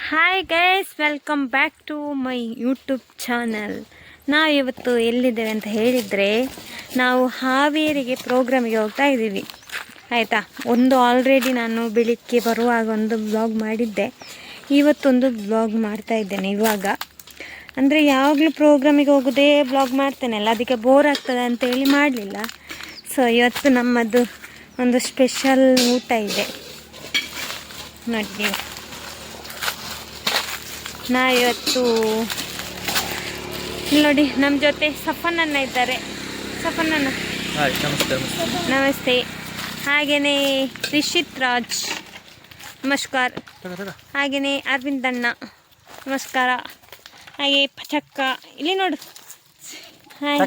Hi guys, welcome back to my YouTube channel. ನಾವಿವತ್ತು ಎಲ್ಲಿದ್ದೇವೆ ಅಂತ ಹೇಳಿದರೆ, ನಾವು ಹಾವೇರಿಗೆ ಪ್ರೋಗ್ರಾಮಿಗೆ ಹೋಗ್ತಾ ಇದ್ದೀವಿ. ಆಯಿತಾ, ಒಂದು ಆಲ್ರೆಡಿ ನಾನು ಬೆಳಿಗ್ಗೆ ಬರುವಾಗ ಒಂದು ಬ್ಲಾಗ್ ಮಾಡಿದ್ದೆ. ಇವತ್ತೊಂದು ಬ್ಲಾಗ್ ಮಾಡ್ತಾ ಇದ್ದೇನೆ ಇವಾಗ. ಅಂದರೆ ಯಾವಾಗಲೂ ಪ್ರೋಗ್ರಾಮಿಗೆ ಹೋಗೋದೇ ಬ್ಲಾಗ್ ಮಾಡ್ತೇನಲ್ಲ, ಅದಕ್ಕೆ ಬೋರ್ ಆಗ್ತದೆ ಅಂತೇಳಿ ಮಾಡಲಿಲ್ಲ. ಸೊ ಇವತ್ತು ನಮ್ಮದು ಒಂದು ಸ್ಪೆಷಲ್ ಊಟ ಇದೆ ನೋಡಿ ನೀವು. ನಾವಿವತ್ತು ನೋಡಿ, ನಮ್ಮ ಜೊತೆ ಸಫನನ್ನ ಇದ್ದಾರೆ. ಸಫನನ್ನ ನಮಸ್ತೆ. ಹಾಗೆಯೇ ರಿಷಿತ್ ರಾಜ್ ನಮಸ್ಕಾರ. ಹಾಗೆಯೇ ಅರವಿಂದ್ ಅಣ್ಣ ನಮಸ್ಕಾರ. ಹಾಗೆ ಪಚಕ್ಕ ಇಲ್ಲಿ ನೋಡು, ಹಾಯ್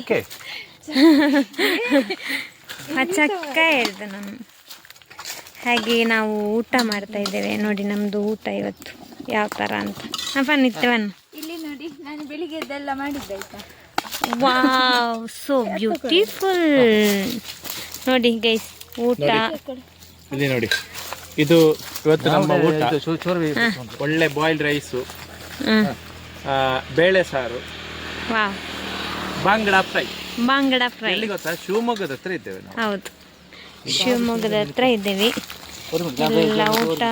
ಪಚಕ್ಕ ಹೇಳಿದೆ ನಾನು. ಹಾಗೆ ನಾವು ಊಟ ಮಾಡ್ತಾ ಇದ್ದೇವೆ ನೋಡಿ. ನಮ್ಮದು ಊಟ ಇವತ್ತು ಯಾವ ಥರ ಅಂತ ನಿತ್ಯವನ್ ಇಲ್ಲಿ ನೋಡಿ, ನಾನು ಬೆಳಿಗ್ಗೆ ಇದೆಲ್ಲ ಮಾಡಿದ್ದೆ ಆಯ್ತಾ. Wow, so beautiful. ನೋಡಿ ಗೈಸ್, ಊಟ ಇಲ್ಲಿ ನೋಡಿ. ಇದು ಇವತ್ತು ನಮ್ಮ ಊಟ. ಒಳ್ಳೆ ಬಾಯ್ಲ್ಡ್ ರೈಸು, ಬೇಳೆ ಸಾರು, ವಾವ್, ಬಾಂಗಡ ಫ್ರೈ. ಬಾಂಗಡ ಫ್ರೈ. ಎಲ್ಲಿ ಗೊತ್ತಾ? ಶಿವಮೊಗ್ಗದ ಹತ್ರ ಇದ್ದೇವೆ ನಾವು. ಹೌದು, ಶಿವಮೊಗ್ಗದ ಹತ್ರ ಇದ್ದೇವೆ. ಎಲ್ಲ ಊಟ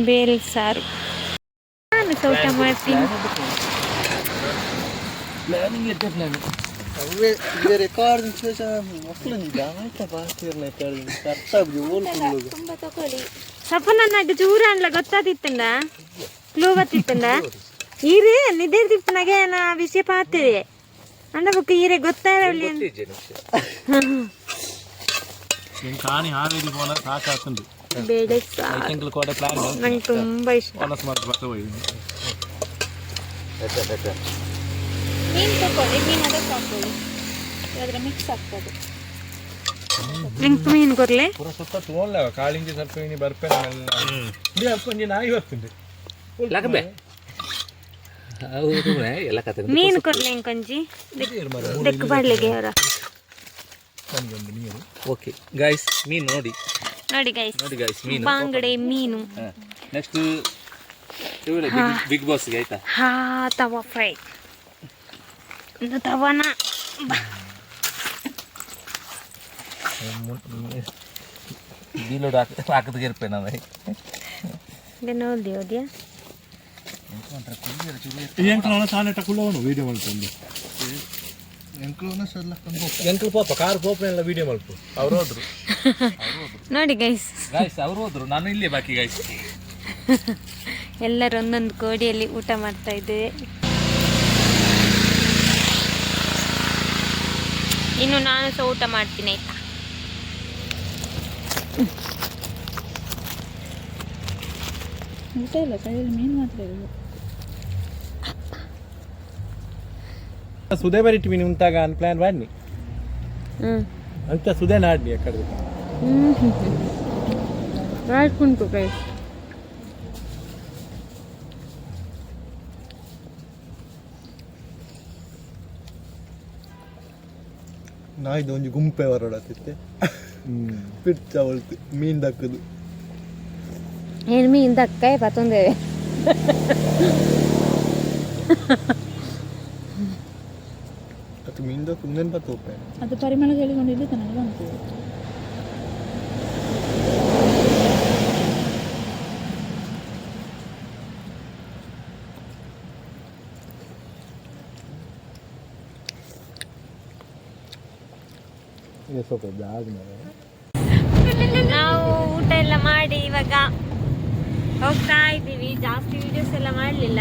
ಬೇಳೆ ಸಾರು. ನಾನು ಊಟ ಮಾಡ್ತೀನಿ. ಸಪನ ನಡ್ಡು ಚೂರ ಅನ್ಲ ಗೊತ್ತಾತಿತ್ತಂಡ ಕ್ಲೂ ಗೊತ್ತಿತ್ತಂಡ ಈರೆ ನಿದ್ದೆ ತಿಪ್ಪನಾಗೆ ನಾ ವಿಷಯ ಪಾತಿದೆ ಅಂಡ ಬುಕ್ ಈರೆ ಗೊತ್ತಾಗಲಿ ಬೇಳೆ ಸಾರು ನಂಗೆ ತುಂಬ ಇಷ್ಟ. ಮೀನು ತಗೊಳ್ಳಿ, ಮೀನು ಅದಕ್ಕೆ ಹಾಕೊಳ್ಳಿ, ಅದರ ಮಿಕ್ಸ್ ಆಗ್ತದೆ. ನಿಂಗೆ ಮೀನು ಕೊರ್ಲೆ ಕಾಳಿಂಗಿ ಸ್ವಲ್ಪ ಮೀನು ಕೊರ್ಲೆ ಕೊಂಚಿ ಬೆಕ್ಕು ಬಾಡ್ಲಿಗೆ ಅವರ. ಓಕೆ ಗೈಸ್, ಮೀನು ನೋಡಿ ನೋಡಿ ಗೈಸ್, ನೋಡಿ ಗೈಸ್, ಮೀನು ಬಾಂಗಡೆ ಮೀನು. ನೆಕ್ಸ್ಟ್ ಬಿಗ್ ಬಾಸ್ಗೆ ಆಯ್ತಾ. ಹಾ, ತವಾ ಫ್ರೈ. ಒಂದು ತವನ ಡೀಲೋಡ್ ಹಾಕದ ಇರ್ಪೇನೆ ನಾನು. ನೋಡಿ ಓದಿಯಾ ವಿಡಿಯೋ ಮಾಡ್ಕೊಂಡು ಎಂಕ್ಲು ಪಾಪ ಕಾರ್ ಪೋಪನೆಲ್ಲ ವಿಡಿಯೋ ಮಲ್ಪು. ಅವ್ರು ಹೋದ್ರು ನೋಡಿ ಗೈಸ್, ಅವ್ರು ಹೋದ್ರು, ನಾನು ಇಲ್ಲೇ ಬಾಕಿ ಗೈಸ್. ಎಲ್ಲರೂ ಒಂದೊಂದು ಕೋಡಿಯಲ್ಲಿ ಊಟ ಮಾಡ್ತಾ ಇದ್ದೇವೆ. ಇನ್ನು ನಾನು ಸಹ ಊಟ ಮಾಡ್ತೀನಿ ಆಯ್ತಾ. ಊಟ ಇಲ್ಲ, ಕೈಯಲ್ಲಿ ಮೀನು ಮಾತ್ರ ಇಲ್ಲ. ಸುದೇ ಬರಿಟ್ಟು ಮೀನು ಉಂಟಾಗ ಅನ್ ಪ್ಲಾನ್ ಮಾಡಿ ಅಂತ ಸುದೇ ನಾಡ್ನಿ ಅಕ್ಕಡೆ ರಾಜ್ಕುಂಟು ಗೈಸ್. ನಾಯ್ದು ಒಂಜಿ ಗುಂಪೆ ಹೊರಡತ್ತಿತ್ತೆ ಪಿಡ್ಚ ಹೊಳ್ತು ಮೀನ್ ದಕ್ಕದು. ಏನು ಮೀನು ದಕ್ಕ ಪತ್ತೊಂದೇವೆ ಅದು ಮೀನ್ ದಕ್ಕ ಮುಂದೇನು ಪತ್ತು ಹೋಗ್ತೇನೆ. ಅದು ಪರಿಮಳ ಹೇಳಿಕೊಂಡಿದ್ದು ನನಗೆ ಬಂತು. ನಾವು ಊಟ ಎಲ್ಲ ಮಾಡಿ ಇವಾಗ ಹೋಗ್ತಾ ಇದ್ದೀವಿ. ಜಾಸ್ತಿ ವಿಡಿಯೋಸ್ ಎಲ್ಲ ಮಾಡಲಿಲ್ಲ,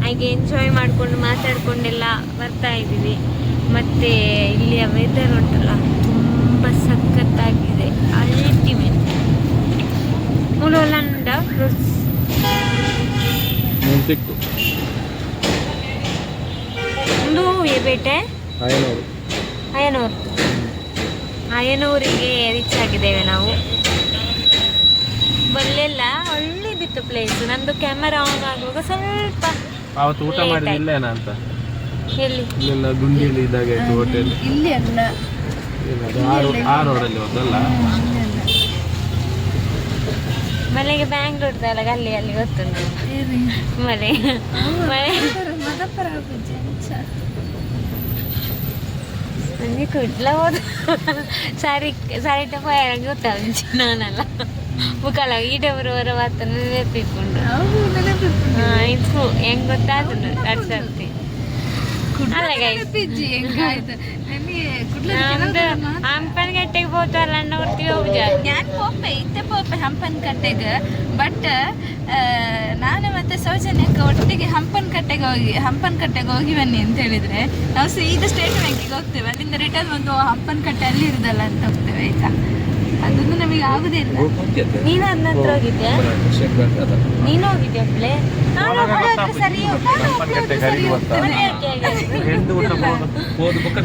ಹಾಗೆ ಎಂಜಾಯ್ ಮಾಡಿಕೊಂಡು ಮಾತಾಡ್ಕೊಂಡೆಲ್ಲ ಬರ್ತಾ ಇದ್ದೀವಿ. ಮತ್ತು ಇಲ್ಲಿಯ ವೆದರ್ ಉಂಟಲ್ಲ, ತುಂಬ ಸಖತ್ತಾಗಿದೆ, ಅಲ್ಟಿಮೇಟ್. ಮುಳುವಲಂಡ ಫ್ರೂಟ್ಸ್ ಒಂದು ಬೇಟೆ ಅಯ್ಯನೂರಿಗೆ ರೀಚ್ ಆಗಿದ್ದೇವೆ ನಾವು. ಬಲ್ಲೆಲ್ಲ ಒಳ್ಳೆದಿತ್ತು ಪ್ಲೇಸ್. ನಂದು ಕ್ಯಾಮರಾ ಆನ್ ಆಗುವಾಗ ಸ್ವಲ್ಪ ಅವತ್ತು ಊಟ ಮಾಡಿಲ್ಲ ಅಂತ ಎಲ್ಲಿ ಗುಂಡಿಯಲ್ಲಿ ಇದ್ದಾಗ ಹೋಟೆಲ್ ಇಲ್ಲಿ ಅಲ್ಲ, ಆ ರೋಡಲ್ಲಿ ಹೋದಲ್ಲ. ಮಳೆಗೆ ಬ್ಯಾಂಗ್ಳೂರ್ದಲ್ಲ ಅಲ್ಲಿ ಗೊತ್ತುಂಟು ಮಳೆ ನನಗೆ ಕುಡ್ಲ ಹೋದ ಸಾರಿ ಗೊತ್ತಾಗ ನಾನಲ್ಲ ಮುಖಾಲ ಈಡವರವರ ಮಾತ್ರ ನೆನಪಿಕೊಂಡು ಇದು ಹೆಂಗ್ ಗೊತ್ತಾದ್ರು ಎರಡು ಸರ್ತಿ ಅಲ್ಲ ಹಂಪನಕಟ್ಟೆಗೆ ಹೋಗ್ತಾರಲ್ಲ ಅಣ್ಣ ಹೊರ್ತಿಗೆ ಹೋಗುದ ഞാൻ പോപ്പെ ಹಂಪನಕಟ್ಟೆಗೆ ಬಟ್ ನಾನು ಮತ್ತೆ ಸೌಜನ್ಯಕ್ಕೆ ಒಟ್ಟಿಗೆ ಹಂಪನಕಟ್ಟೆಗೆ ಹೋಗಿ ಬನ್ನಿ ಅಂತ ಹೇಳಿದ್ರೆ ನಾವು ಸೀದಾ ಸ್ಟೇಟ್ ಬ್ಯಾಂಕಿಗೆ ಹೋಗ್ತೇವೆ ಅಲ್ಲಿಂದ ರಿಟರ್ನ್ ಒಂದು ಹಂಪನಕಟ್ಟೆ ಅಲ್ಲಿ ಇರುದಲ್ಲ ಅಂತ ಹೋಗ್ತೇವೆ ಆಯ್ತಾ ಅದೊಂದು ನಮಗೆ ಆಗುದಿಲ್ಲ ನೀನು ಅದ್ರ ಹತ್ರ ಹೋಗಿದ್ಯಾ ನೀನು ಹೋಗಿದ್ಯಾ ಪ್ಲೇ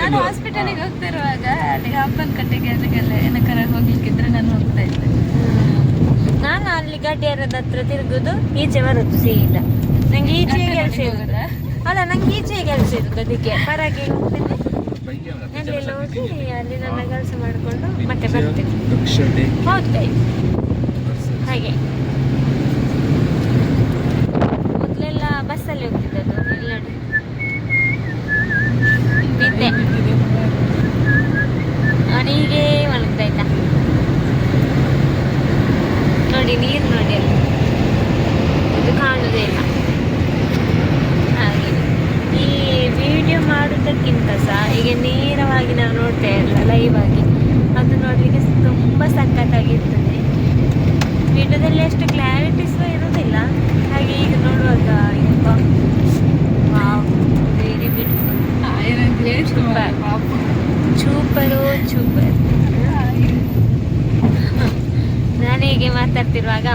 ನಾನು ಹಾಸ್ಪಿಟಲಿಗೆ ಹೋಗ್ತಾ ಇರುವಾಗ ಅಲ್ಲಿ ಹಂಪನಕಟ್ಟೆಗೆ ಅಲ್ಲಿಗೆಲ್ಲ ಏನಕ್ಕಾರ ಹೋಗ್ಲಿಕ್ಕಿದ್ರೆ ನಾನು ಹೋಗ್ತಾ ಇದ್ದೆ ನಾನು ಅಲ್ಲಿ ಗಡ್ಡಿಯಾರದ ಹತ್ರ ತಿರುಗುದು ಈಚೆ ಬರುದು ಇಲ್ಲ ನಂಗೆ ಈಚೆ ಕೆಲಸ ಇರುದ ಅಲ್ಲ ನಂಗೆ ಈಚೆ ಕೆಲಸ ಇರುದು ಅದಕ್ಕೆ ಹೊರಗೆ ಹೋಗ್ತೇನೆ ಅಲ್ಲೆಲ್ಲ ಹೋಗಿ ಅಲ್ಲಿ ನನ್ನ ಕೆಲಸ ಮಾಡಿಕೊಂಡು ಮತ್ತೆ ಬರ್ತೇನೆ ಹೋಗ್ತಾ ಹಾಗೆ ಮೊದಲೆಲ್ಲ ಬಸ್ಸಲ್ಲಿ ಹೋಗ್ತಿದ್ದದ್ದು ಎಲ್ಲ ನಿದ್ದೆ ಅವನಿಗೆ ಮಲಗ್ತಾಯ್ತಾ ನೋಡಿ ನೀರು ನೋಡಿ ಅಲ್ಲಿ ಇದು ಕಾಣುವುದೇ ಇಲ್ಲ ಹಾಗೆ ಈ ವಿಡಿಯೋ ಮಾಡೋದಕ್ಕಿಂತ ಸಹ ಈಗ ನೇರವಾಗಿ ನಾವು ನೋಡ್ತಾ ಇರಲ್ಲ ಲೈವ್ ಆಗಿ ಅದು ನೋಡಲಿಕ್ಕೆ ತುಂಬ ಸಖತ್ತಾಗಿರ್ತದೆ ವಿಡಿಯೋದಲ್ಲಿ ಅಷ್ಟು ಕ್ಲಾರಿಟೀಸ್ ಇರೋದಿಲ್ಲ ಹಾಗೆ ಈಗ ನೋಡುವಾಗ ವಾವ್ ವೆರಿ ಬ್ಯೂಟಿಫುಲ್ ಸೂಪರ್ ನಾನು ಹೀಗೆ ಮಾತಾಡ್ತಿರುವಾಗ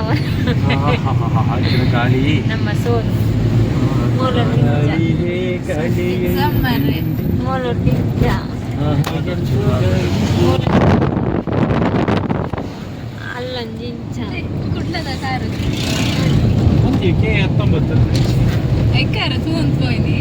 ನಮ್ಮ ಸೋಲ್ ಅಲ್ಲಂಜಿಂಚ ಕುಡ್ಲದ ಕಾರು K19 ಎಕ್ಕಾರ ತೂಂದ್ ಪೋಯ್ನಿ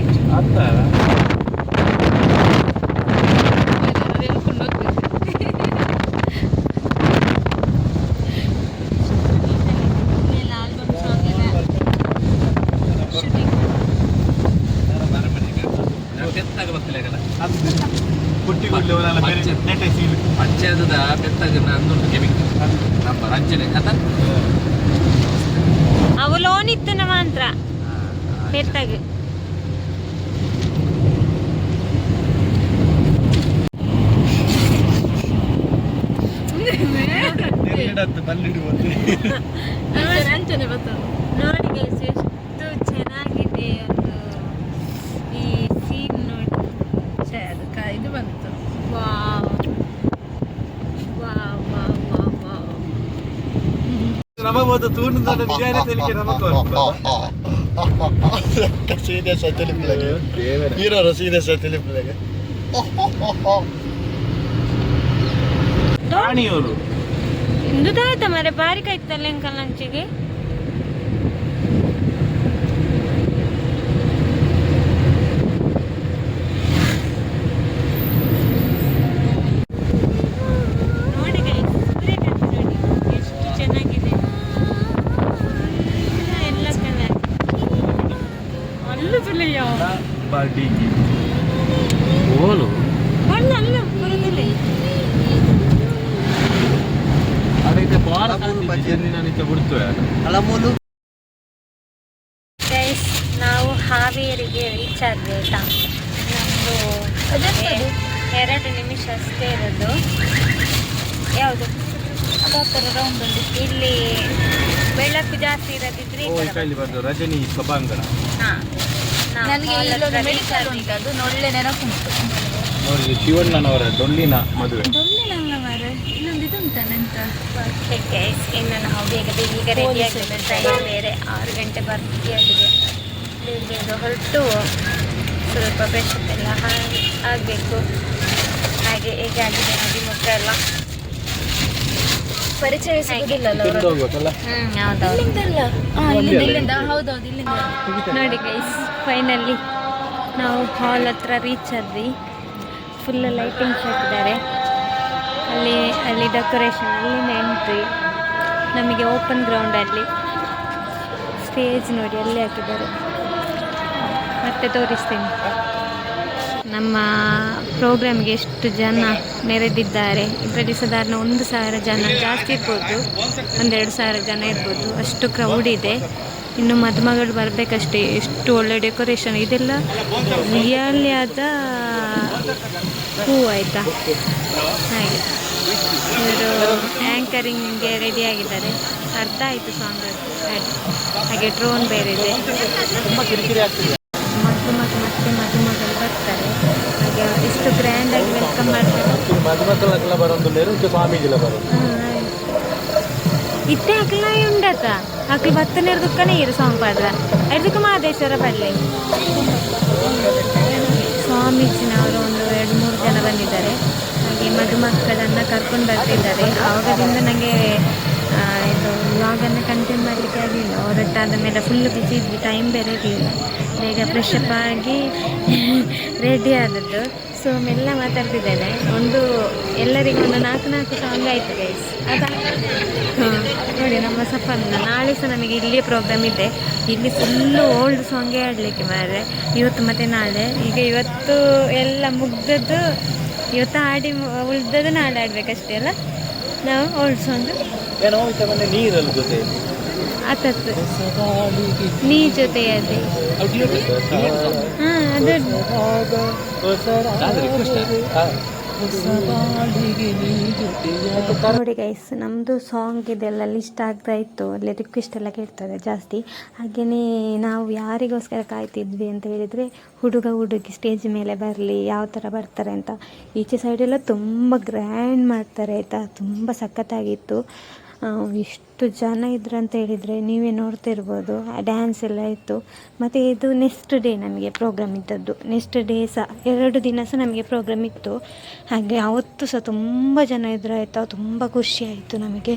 ಪಂಚಾಯತದ ಬೆತ್ತಾಗ ಅಂದುಂಟು ಕೆಮಿಕಲ್ ನಮ್ಮ ರಂಜನೆ ಅದ ಅವು ಲೋನ್ ಇತ್ತು ನಮ್ಮ ಮಾತ್ರ ಬೆತ್ತಾಗ ನೋಡಿ guys, ಎಷ್ಟು ಚೆನ್ನಾಗಿದೆ ಒಂದು ಈ ಸೀನ್ ನೋಡಿ ಇದು ಬಂತು wow wow wow wow wow ನಮಗೋದು ತೂಣದ ವಿಚಾರ ತೆಲಿಕೆ ನಮಗೂ ಸೀದಾ ಸತ್ತಲಿಪ್ಪಿಲಾಗೆ ಹೀರೋ ಸೀದಾ ಸತ್ತಲಿಪ್ಪಿಲಾಗೆ ರಾಣಿಯವರು ಇಂದು ತಾಯ್ತ ಮರೆ ಬಾರಿ ಕಾಯ್ತಲ್ಲ ಅಂಕಲ್ ಲಂಚಿಗೆ ನೋಡಿ guys, ಸೂರ್ಯಕಾಂತಿ ನೋಡಿ ಎಷ್ಟು ಚೆನ್ನಾಗಿದೆ ಎಲ್ಲ ಕಲರ್ ಅಲ್ಲೂ ಸುಲಿಯ ಬಾಡಿಗೆ ಓಲು ಅಲ್ಲ ಅಲ್ಲ ಬರೋದಿಲ್ಲ ಅದಕ್ಕೆ ಬಾರ ಜನನಿತ ಬಿಡ್ತೇವೆ ಅಳಮೂಲು ಗೈಸ್ ನಾವು ಹಾವೇರಿಗೆ ರೀಚ್ ಆದ್ವಿ ಆಯ್ತಾ ನಮ್ಮದು 2 ನಿಮಿಷ ಅಷ್ಟೇ ಇರೋದು ಯಾವುದು ಅದರ ರೌಂಡ್ ಉಂಟು ಇಲ್ಲಿ ಬೆಳಕು ಜಾಸ್ತಿ ಇರೋದಿದ್ರೆ ಈ ಕಡೆ ಇಲ್ಲಿ ಬಂದು ರಜನಿ ಸಭಾಂಗಣ ಹಾಂ ನನಗೆ ಇಲ್ಲೊಂದು ಮೆಡಿಕಲ್ ಉಂಟು ಅದು ಒಳ್ಳೆ ನೆನಪುಂಟು ನೋಡಿ ಶಿವಣ್ಣನವರ ಡೊಳ್ಳಿನ ಮದುವೆ ದೊಡ್ಡ ಮಾರೆ ಇನ್ನೊಂದು ಇದು ಉಂಟಲ್ಲ ಅಂತ ಓಕೆ ಗೈಸ್ ಇನ್ನು ನಾವು ಬೇಗ ಈಗ ರೆಡಿ ಆಗಬೇಕು ಟೈಮ್ ಬೇರೆ 6 ಗಂಟೆ ಬರ್ತಿ ಆಗಿದೆ ಬೇಗ ಹೊರಟು ಸ್ವಲ್ಪ ಫ್ರೆಶ್ ಎಲ್ಲ ಆಗಬೇಕು ಹಾಗೆ ಹೇಗಾಗಿದೆ ನೋಡಿ ಮುಖ ಎಲ್ಲ ಪರಿಚಯ ಸಿಗುದಿಲ್ಲಲ್ಲ ತಿಂದು ಹೋಗ್ಬೇಕಲ್ಲ ಹೌದೌದು ಇಲ್ಲಿಂದ ಹೌದೌದು ಇಲ್ಲಿಂದ ನೋಡಿ ಗೈಸ್ ಫೈನಲಿ ನಾವು ಹಾಲ್ ಹತ್ರ ರೀಚ್ ಆದ್ವಿ ಫುಲ್ ಲೈಟಿಂಗ್ಸ್ ಹಾಕಿದ್ದಾರೆ ಅಲ್ಲಿ ಡೆಕೋರೇಷನ್ ಅಲ್ಲಿಂದ ಎಂಟ್ರಿ ನಮಗೆ ಓಪನ್ ಗ್ರೌಂಡಲ್ಲಿ ಸ್ಟೇಜ್ ನೋಡಿ ಅಲ್ಲಿ ಹಾಕಿದ್ದಾರೆ. ಮತ್ತೆ ತೋರಿಸ್ತೀನಿ ನಮ್ಮ ಪ್ರೋಗ್ರಾಮ್ಗೆ ಎಷ್ಟು ಜನ ನೆರೆದಿದ್ದಾರೆ. ಇದರಲ್ಲಿ ಸಾಧಾರಣ 1,000 ಜನ, ಜಾಸ್ತಿ ಇರ್ಬೋದು, 1-2 ಜನ ಇರ್ಬೋದು, ಅಷ್ಟು ಕ್ರೌಡ್ ಇದೆ. ಇನ್ನು ಮದುಮಗಳು ಬರಬೇಕಷ್ಟೇ. ಎಷ್ಟು ಒಳ್ಳೆ ಡೆಕೋರೇಷನ್, ಇದೆಲ್ಲ ರಿಯಲಿ ಆದ ಹೂ ಆಯಿತಾ. ಹಾಗೆ ಇವರು ಆ್ಯಂಕರಿಂಗ್ಗೆ ರೆಡಿಯಾಗಿದ್ದಾರೆ. ಅರ್ಧ ಆಯಿತು ಸಾಂಗ್ ಹಾಗೆ ಡ್ರೋನ್ ಬೇರೆ ಇದೆ. ಮದುಮಗಳು ಬರ್ತಾರೆ. ಹಾಗೆ ಎಷ್ಟು ಗ್ರ್ಯಾಂಡಾಗಿ ವೆಲ್ಕಮ್ ಮಾಡ್ತಾರೆ. ಇತ್ತೆ ಅಕ್ಲ ಉಂಡತ ಅಕ್ಲು ಬತ್ತನೇರು ದುಕ್ಕನೇ ಇರು ಸಾಂಗ್ ಪಾಡ್ರ ಅದಕ್ಕೆ ಮಹದೇಶ್ವರ ಪಳ್ಳಿ ಸ್ವಾಮೀಜಿನವರು ಒಂದು 2-3 ಜನ ಬಂದಿದ್ದಾರೆ. ಹಾಗೆ ಮದುಮಕ್ಕಳನ್ನು ಕರ್ಕೊಂಡು ಬರ್ತಿದ್ದಾರೆ. ಆವಾಗದಿಂದ ನನಗೆ ಇದು ವ್ಲಾಗನ್ನು ಕಂಟಿನ್ಯೂ ಮಾಡಲಿಕ್ಕೆ ಆಗಲಿಲ್ಲ. ಹೊರಟಾದ ಮೇಲೆ ಫುಲ್ ಬಿಸಿ ಇದ್ವಿ, ಟೈಮ್ ಬೇರೆ ಇರಲಿಲ್ಲ. ಬೇಗ ಫ್ರೆಶ್ ಅಪ್ ಆಗಿ ರೆಡಿ ಆದದ್ದು. ಸೊ ಮೆಲ್ಲ ಮಾತಾಡ್ತಿದ್ದೇನೆ. ಎಲ್ಲರಿಗೂ ಒಂದು 4 ಸಾಂಗ್ ಆಯಿತು ಗೈಸ್. ನೋಡಿ ನಮ್ಮ ಸಫನ್ನ ನಾಳೆ ಸಹ ನಮಗೆ ಇಲ್ಲಿಯೇ ಪ್ರೋಗ್ರಾಮ್ ಇದೆ. ಇಲ್ಲಿ ಫುಲ್ಲು ಓಲ್ಡ್ ಸಾಂಗೇ ಆಡಲಿಕ್ಕೆ ಮಾರೆ ಇವತ್ತು ಮತ್ತು ನಾಳೆ. ಈಗ ಇವತ್ತು ಎಲ್ಲ ಮುಗ್ದದ್ದು ಇವತ್ತು ಆಡಿ ಉಳಿದದ್ದು ನಾಳೆ ಆಡಬೇಕಷ್ಟೇ ಅಲ್ಲ ನಾವು ಓಲ್ಡ್ ಸಾಂಗ್. ಆತತ್ತು ನೀ ಜೊತೆ ಅದೇ ಹಾಂ ಅದು ನೋಡಿ ಗೈಸ್, ನಮ್ಮದು ಸಾಂಗ್ ಇದೆಲ್ಲ ಲಿಸ್ಟ್ ಆಗ್ತಾ ಇತ್ತು. ಅಲ್ಲಿ ರಿಕ್ವೆಸ್ಟ್ ಎಲ್ಲ ಕೇಳ್ತಾರೆ ಜಾಸ್ತಿ. ಹಾಗೆಯೇ ನಾವು ಯಾರಿಗೋಸ್ಕರ ಕಾಯ್ತಿದ್ವಿ ಅಂತ ಹೇಳಿದರೆ, ಹುಡುಗಿ ಸ್ಟೇಜ್ ಮೇಲೆ ಬರಲಿ, ಯಾವ ಥರ ಬರ್ತಾರೆ ಅಂತ. ಈಚೆ ಸೈಡೆಲ್ಲ ತುಂಬ ಗ್ರ್ಯಾಂಡ್ ಮಾಡ್ತಾರೆ ಆಯಿತಾ, ತುಂಬ ಸಖತ್ತಾಗಿತ್ತು. ಎಷ್ಟು ಜನ ಇದ್ರು ಅಂತ ಹೇಳಿದರೆ ನೀವೇ ನೋಡ್ತಿರ್ಬೋದು. ಡ್ಯಾನ್ಸ್ ಎಲ್ಲ ಇತ್ತು. ಮತ್ತು ಇದು ನೆಕ್ಸ್ಟ್ ಡೇ ನಮಗೆ ಪ್ರೋಗ್ರಾಮ್ ಇದ್ದದ್ದು. ನೆಕ್ಸ್ಟ್ ಡೇ ಸಹ 2 ದಿನ ಸಹ ನಮಗೆ ಪ್ರೋಗ್ರಾಮ್ ಇತ್ತು. ಹಾಗೆ ಅವತ್ತು ಸಹ ತುಂಬ ಜನ ಇದ್ರು ಆಯಿತಾ. ತುಂಬ ಖುಷಿ ಆಯಿತು ನಮಗೆ.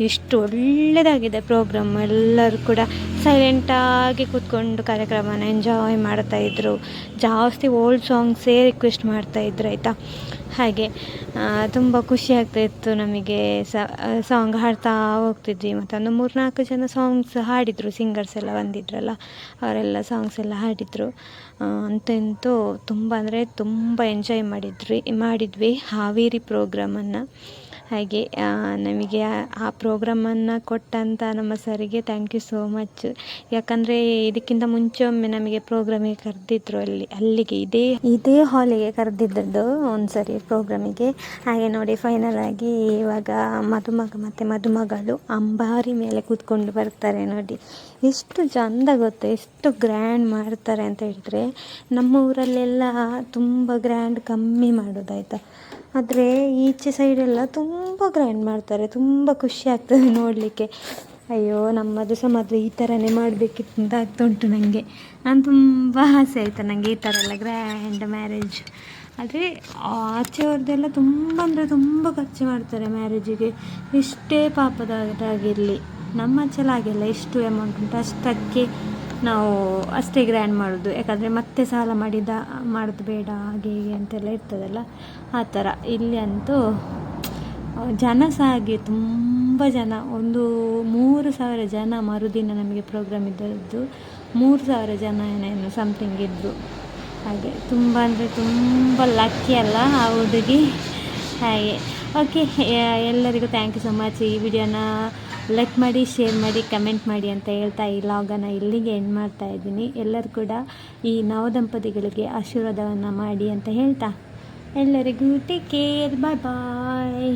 ಎಷ್ಟು ಒಳ್ಳೆಯದಾಗಿದೆ ಪ್ರೋಗ್ರಾಮ್. ಎಲ್ಲರೂ ಕೂಡ ಸೈಲೆಂಟಾಗಿ ಕೂತ್ಕೊಂಡು ಕಾರ್ಯಕ್ರಮನ ಎಂಜಾಯ್ ಮಾಡ್ತಾಯಿದ್ರು. ಜಾಸ್ತಿ ಓಲ್ಡ್ ಸಾಂಗ್ಸೇ ರಿಕ್ವೆಸ್ಟ್ ಮಾಡ್ತಾಯಿದ್ರು ಆಯಿತಾ. ಹಾಗೆ ತುಂಬ ಖುಷಿ ಆಗ್ತಾಯಿತ್ತು ನಮಗೆ. ಸಾಂಗ್ ಹಾಡ್ತಾ ಹೋಗ್ತಿದ್ವಿ. ಮತ್ತು ಒಂದು 3-4 ಜನ ಸಾಂಗ್ಸ್ ಹಾಡಿದರು. ಸಿಂಗರ್ಸ್ ಎಲ್ಲ ಬಂದಿದ್ರಲ್ಲ, ಅವರೆಲ್ಲ ಸಾಂಗ್ಸ್ ಎಲ್ಲ ಹಾಡಿದರು. ಅಂತೂ ತುಂಬ ಅಂದರೆ ತುಂಬ ಎಂಜಾಯ್ ಮಾಡಿದ್ವಿ ಹಾವೇರಿ ಪ್ರೋಗ್ರಾಮನ್ನು. ಹಾಗೆ ನಮಗೆ ಆ ಪ್ರೋಗ್ರಾಮನ್ನು ಕೊಟ್ಟಂಥ ನಮ್ಮ ಸರಿಗೆ ಥ್ಯಾಂಕ್ ಯು ಸೋ ಮಚ್. ಯಾಕಂದರೆ ಇದಕ್ಕಿಂತ ಮುಂಚೆ ಒಮ್ಮೆ ನಮಗೆ ಪ್ರೋಗ್ರಾಮಿಗೆ ಕರೆದಿದ್ರು. ಅಲ್ಲಿಗೆ ಇದೇ ಹಾಲಿಗೆ ಕರೆದಿದ್ದದ್ದು ಒಂದು ಸರಿ ಪ್ರೋಗ್ರಾಮಿಗೆ. ಹಾಗೆ ನೋಡಿ ಫೈನಲ್ ಆಗಿ ಇವಾಗ ಮದುಮಗ ಮತ್ತು ಮದುಮಗಳು ಅಂಬಾರಿ ಮೇಲೆ ಕೂತ್ಕೊಂಡು ಬರ್ತಾರೆ. ನೋಡಿ ಎಷ್ಟು ಚಂದ ಗೊತ್ತು, ಎಷ್ಟು ಗ್ರ್ಯಾಂಡ್ ಮಾಡ್ತಾರೆ ಅಂತ ಹೇಳಿದರೆ. ನಮ್ಮ ಊರಲ್ಲೆಲ್ಲ ತುಂಬ ಗ್ರ್ಯಾಂಡ್ ಕಮ್ಮಿ ಮಾಡೋದಾಯ್ತಾ. ಆದರೆ ಈಚೆ ಸೈಡೆಲ್ಲ ತುಂಬ ಗ್ರ್ಯಾಂಡ್ ಮಾಡ್ತಾರೆ. ತುಂಬ ಖುಷಿ ಆಗ್ತದೆ ನೋಡಲಿಕ್ಕೆ. ಅಯ್ಯೋ ನಮ್ಮದು ಸಹ ಮದುವೆ ಈ ಥರನೇ ಮಾಡಬೇಕಿತ್ತು ಅಂತ ಆಗ್ತುಂಟು ನನಗೆ. ನಾನು ತುಂಬ ಆಸೆ ಆಯಿತು ನನಗೆ ಈ ಥರ ಎಲ್ಲ ಗ್ರ್ಯಾಂಡ್ ಮ್ಯಾರೇಜ್. ಆದರೆ ಆಚೆಯವ್ರದ್ದೆಲ್ಲ ತುಂಬ ಅಂದರೆ ತುಂಬ ಖರ್ಚು ಮಾಡ್ತಾರೆ ಮ್ಯಾರೇಜಿಗೆ. ಎಷ್ಟೇ ಪಾಪದಾಗಿರಲಿ. ನಮ್ಮ ಆಚೆಲ್ಲ ಹಾಗೆಲ್ಲ ಎಷ್ಟು ಅಮೌಂಟ್ ಉಂಟು ಅಷ್ಟಕ್ಕೆ ನಾವು ಅಷ್ಟೇ ಗ್ರ್ಯಾಂಡ್ ಮಾಡೋದು. ಯಾಕಂದರೆ ಮತ್ತೆ ಸಾಲ ಮಾಡೋದು ಬೇಡ ಹಾಗೆ ಹೀಗೆ ಅಂತೆಲ್ಲ ಇರ್ತದಲ್ಲ, ಆ ಥರ. ಇಲ್ಲಿ ಅಂತೂ ಜನ ಸಹ ಹಾಗೆ ತುಂಬ ಜನ, ಒಂದು 3,000 ಜನ ಮರುದಿನ ನಮಗೆ ಪ್ರೋಗ್ರಾಮ್ ಇದ್ದದ್ದು. 3,000 ಜನ ಏನೇನು ಸಮಥಿಂಗ್ ಇದ್ದರು. ಹಾಗೆ ತುಂಬ ಅಂದರೆ ತುಂಬ ಲಕ್ಕಿ ಅಲ್ಲ ಆ ಹುಡುಗಿ. ಹಾಗೆ ಓಕೆ, ಎಲ್ಲರಿಗೂ ಥ್ಯಾಂಕ್ ಯು ಸೊ ಮಚ್. ಈ ವಿಡಿಯೋನ ಲೈಕ್ ಮಾಡಿ, ಶೇರ್ ಮಾಡಿ, ಕಮೆಂಟ್ ಮಾಡಿ ಅಂತ ಹೇಳ್ತಾ ಈ ವ್ಲಾಗನ್ನು ಇಲ್ಲಿಗೆ ಎಂಡ್ ಮಾಡ್ತಾ ಇದ್ದೀನಿ. ಎಲ್ಲರೂ ಕೂಡ ಈ ನವದಂಪತಿಗಳಿಗೆ ಆಶೀರ್ವಾದವನ್ನು ಮಾಡಿ ಅಂತ ಹೇಳ್ತಾ ಎಲ್ಲರಿಗೂ ಟೇಕ್ ಕೇರ್, ಬಾಯ್ ಬಾಯ್.